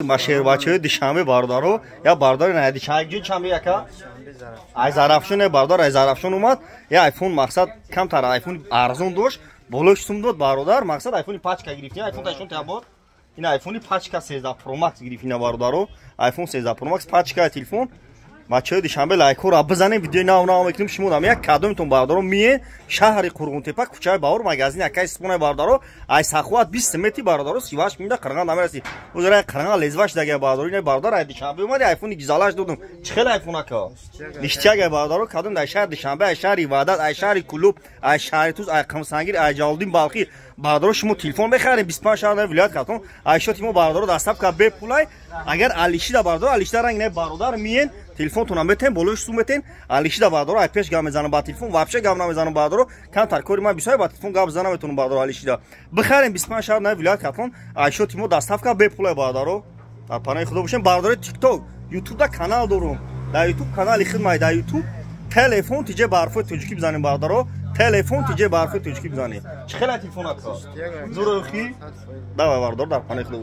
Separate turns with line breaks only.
Машербачаи дишанбе бародаро я бардар на дишанбе чамбе яка ай зарафшон бардар ай зарафшон умад я айфон мақсад камтар айфон арзон дошт болош сум дод бародар мақсад айфони пачка гирифтин айфон ташон табод ин айфони пачка 13 Pro Max гирифтин бародаро айфон 13 Pro Max пачка телефон бачаи дишанбе лайкҳоро бизанем видеои нав мекунем шумо дам як кадомтон бародаро мие шаҳри Қурғунтепа кӯчаи Бавур магазин яка испонаи бародаро ай сахват 20 метри бародаро 38 минда қирған намераси озара қирған лезваш дага бародаро ин бардар ай дишанбе омади айфони гизалаш додум чӣ хел айфон ака ништяга бародаро кадом дай шаҳр дишанбе ай шаҳри ваъдат ай шаҳри кулуб ай шаҳри туз ай қамсангир ай ҷалолдин балхи бародаро шумо телефон бехарем 25 шаҳр вилоят катон ай шоти мо бародаро дастапка бепулай агар алишида бародаро алишида ранг не бародар миен телефонтон метен болош сум метен алишида бародаро ай пеш гап мезанам ба телефон вообще гап намезанам бародаро камтар кори ман бисои ба телефон гап занам метонам бародаро алишида бихарем 25 шаҳр на вилоят катон ай шоти мо дастапка бепулай бародаро дар панаи худо бошем бародаро тикток ютубда канал дорум дар ютуб канали хидмат дар ютуб телефон тиҷе ба ҳарфои тоҷикӣ бизанем бародаро телефон тиҷе ба ҳарфои тоҷикӣ бизанем чӣ хела телефон ака зурохи давай бардар дар панаи худо